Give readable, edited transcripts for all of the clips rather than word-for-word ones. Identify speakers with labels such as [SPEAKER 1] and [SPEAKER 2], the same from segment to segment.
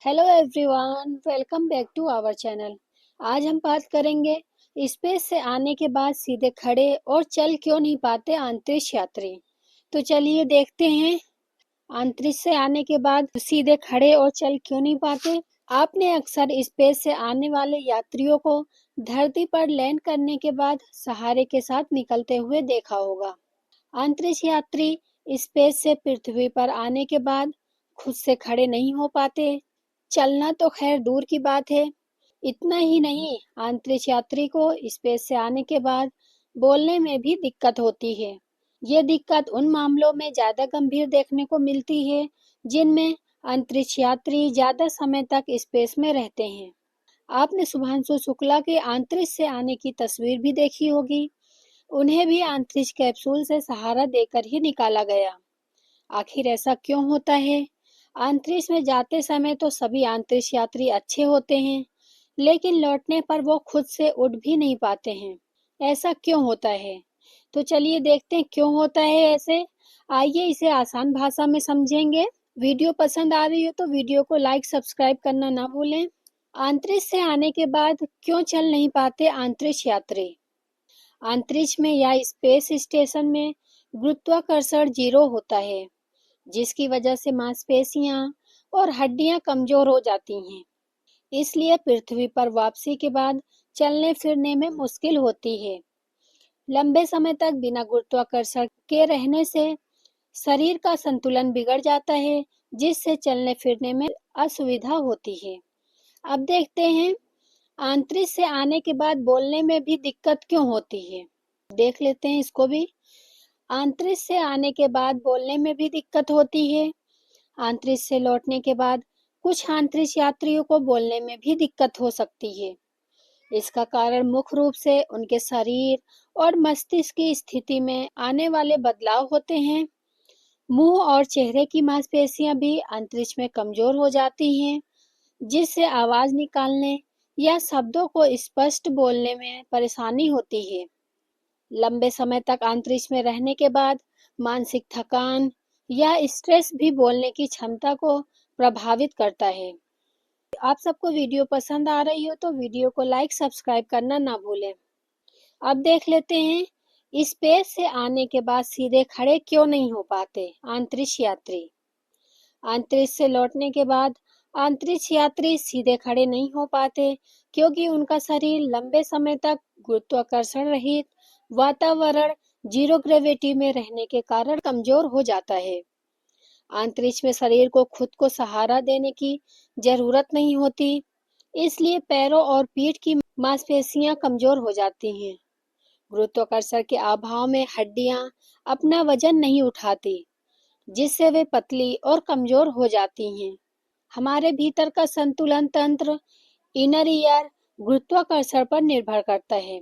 [SPEAKER 1] Hello everyone, welcome back to our channel. आज हम बात करेंगे स्पेस से आने के बाद सीधे खड़े और चल क्यों नहीं पाते अंतरिक्ष यात्री। तो चलिए देखते हैं अंतरिक्ष से आने के बाद सीधे खड़े और चल क्यों नहीं पाते। आपने अक्सर स्पेस से आने वाले यात्रियों को धरती पर लैंड करने के बाद सहारे के साथ निकलते हुए देखा होगा। अंतरिक्ष यात्री स्पेस से पृथ्वी पर आने के बाद खुद से खड़े नहीं हो पाते। चलना तो खैर दूर की बात है। इतना ही नहीं, अंतरिक्ष यात्री को स्पेस से आने के बाद बोलने में भी दिक्कत होती है। ये दिक्कत उन मामलों में ज्यादा गंभीर देखने को मिलती है जिनमें अंतरिक्ष यात्री ज्यादा समय तक स्पेस में रहते हैं। आपने शुभांशु शुक्ला के अंतरिक्ष से आने की तस्वीर भी देखी होगी। उन्हें भी अंतरिक्ष कैप्सूल से सहारा देकर ही निकाला गया। आखिर ऐसा क्यों होता है? अंतरिक्ष में जाते समय तो सभी अंतरिक्ष यात्री अच्छे होते हैं, लेकिन लौटने पर वो खुद से उड़ भी नहीं पाते हैं। ऐसा क्यों होता है? तो चलिए देखते हैं क्यों होता है ऐसे। आइए इसे आसान भाषा में समझेंगे। वीडियो पसंद आ रही हो तो वीडियो को लाइक सब्सक्राइब करना ना भूलें। अंतरिक्ष से आने के बाद क्यों चल नहीं पाते अंतरिक्ष यात्री? अंतरिक्ष में या स्पेस स्टेशन में गुरुत्वाकर्षण 0 होता है, जिसकी वजह से मांसपेशियां और हड्डियां कमजोर हो जाती हैं। इसलिए पृथ्वी पर वापसी के बाद चलने फिरने में मुश्किल होती है। लंबे समय तक बिना गुरुत्वाकर्षण के रहने से शरीर का संतुलन बिगड़ जाता है, जिससे चलने फिरने में असुविधा होती है। अब देखते हैं अंतरिक्ष से आने के बाद बोलने में भी दिक्कत क्यों होती है। देख लेते हैं इसको भी। अंतरिक्ष से आने के बाद बोलने में भी दिक्कत होती है। अंतरिक्ष से लौटने के बाद कुछ अंतरिक्ष यात्रियों को बोलने में भी दिक्कत हो सकती है। इसका कारण मुख्य रूप से उनके शरीर और मस्तिष्क की स्थिति में आने वाले बदलाव होते हैं। मुंह और चेहरे की मांसपेशियां भी अंतरिक्ष में कमजोर हो जाती हैं, जिससे आवाज निकालने या शब्दों को स्पष्ट बोलने में परेशानी होती है। लंबे समय तक अंतरिक्ष में रहने के बाद मानसिक थकान या स्ट्रेस भी बोलने की क्षमता को प्रभावित करता है। आप सबको वीडियो पसंद आ रही हो तो वीडियो को लाइक सब्सक्राइब करना ना भूलें। अब देख लेते हैं स्पेस से आने के बाद सीधे खड़े क्यों नहीं हो पाते अंतरिक्ष यात्री। अंतरिक्ष से लौटने के बाद अंतरिक्ष यात्री सीधे खड़े नहीं हो पाते, क्योंकि उनका शरीर लंबे समय तक गुरुत्वाकर्षण रहित वातावरण 0 ग्रेविटी में रहने के कारण कमजोर हो जाता है। अंतरिक्ष में शरीर को खुद को सहारा देने की जरूरत नहीं होती, इसलिए पैरों और पीठ की मांसपेशियां कमजोर हो जाती हैं। गुरुत्वाकर्षण के अभाव में हड्डियां अपना वजन नहीं उठाती, जिससे वे पतली और कमजोर हो जाती हैं। हमारे भीतर का संतुलन तंत्र इनर ईयर गुरुत्वाकर्षण पर निर्भर करता है।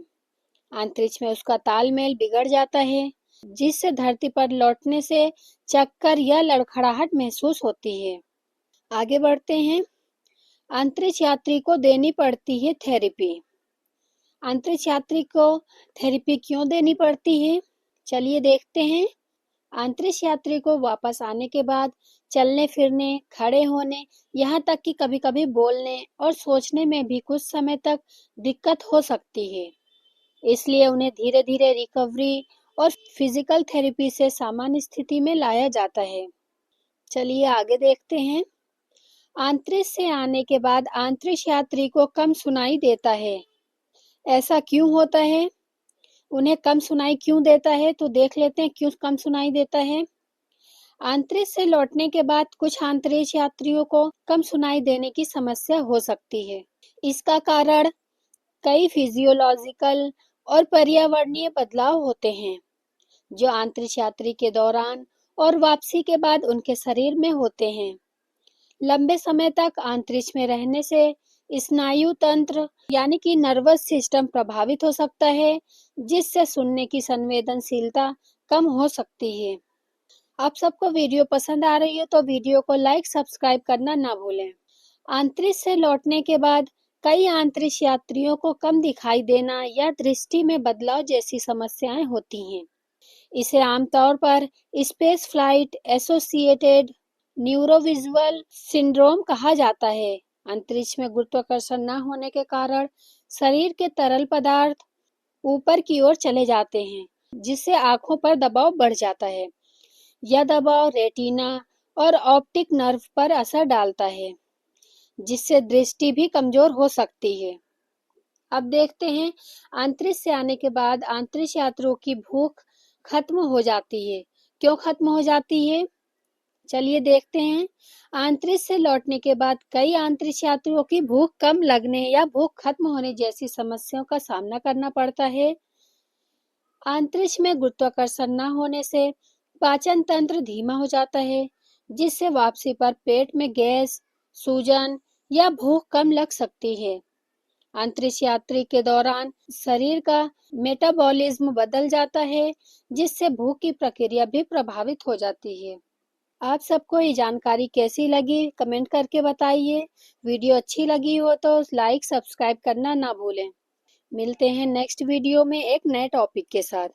[SPEAKER 1] अंतरिक्ष में उसका तालमेल बिगड़ जाता है, जिससे धरती पर लौटने से चक्कर या लड़खड़ाहट महसूस होती है। आगे बढ़ते हैं। अंतरिक्ष यात्री को देनी पड़ती है थेरेपी। अंतरिक्ष यात्री को थेरेपी क्यों देनी पड़ती है? चलिए देखते हैं। अंतरिक्ष यात्री को वापस आने के बाद चलने फिरने, खड़े होने, यहाँ तक कि कभी-कभी बोलने और सोचने में भी कुछ समय तक दिक्कत हो सकती है। इसलिए उन्हें धीरे-धीरे रिकवरी और फिजिकल थेरेपी से सामान्य स्थिति में लाया जाता है। चलिए आगे देखते हैं। अंतरिक्ष से आने के बाद अंतरिक्ष यात्री को कम सुनाई देता है। ऐसा क्यों होता है? उन्हें कम सुनाई क्यों देता है? तो देख लेते हैं क्यों कम सुनाई देता है। अंतरिक्ष से लौटने के बाद कुछ अंतरिक्ष यात्रियों को कम सुनाई देने की समस्या हो सकती है। इसका कारण कई फिजियोलॉजिकल और पर्यावरणीय बदलाव होते हैं, जो अंतरिक्ष यात्री के दौरान और वापसी के बाद उनके शरीर में होते हैं। लंबे समय तक अंतरिक्ष में रहने से स्नायु तंत्र यानी कि नर्वस सिस्टम प्रभावित हो सकता है, जिससे सुनने की संवेदनशीलता कम हो सकती है। आप सबको वीडियो पसंद आ रही हो तो वीडियो को लाइक सब्सक्राइब करना ना भूलें। अंतरिक्ष से लौटने के बाद कई अंतरिक्ष यात्रियों को कम दिखाई देना या दृष्टि में बदलाव जैसी समस्याएं होती हैं। इसे आमतौर पर स्पेस फ्लाइट एसोसिएटेड न्यूरोविजुअल सिंड्रोम कहा जाता है। अंतरिक्ष में गुरुत्वाकर्षण न होने के कारण शरीर के तरल पदार्थ ऊपर की ओर चले जाते हैं, जिससे आंखों पर दबाव बढ़ जाता है। यह दबाव रेटिना और ऑप्टिक नर्व पर असर डालता है, जिससे दृष्टि भी कमजोर हो सकती है। अब देखते हैं, अंतरिक्ष से आने के बाद अंतरिक्ष यात्रियों की भूख खत्म हो जाती है। क्यों खत्म हो जाती है? चलिए देखते हैं। अंतरिक्ष से लौटने के बाद कई अंतरिक्ष यात्रियों की भूख कम लगने या भूख खत्म होने जैसी समस्याओं का सामना करना पड़ता है। अंतरिक्ष में गुरुत्वाकर्षण न होने से पाचन तंत्र धीमा हो जाता है, जिससे वापसी पर पेट में गैस, सूजन या भूख कम लग सकती है। अंतरिक्ष यात्रा के दौरान शरीर का मेटाबॉलिज्म बदल जाता है, जिससे भूख की प्रक्रिया भी प्रभावित हो जाती है। आप सबको ये जानकारी कैसी लगी कमेंट करके बताइए। वीडियो अच्छी लगी हो तो लाइक सब्सक्राइब करना ना भूलें। मिलते हैं नेक्स्ट वीडियो में एक नए टॉपिक के साथ।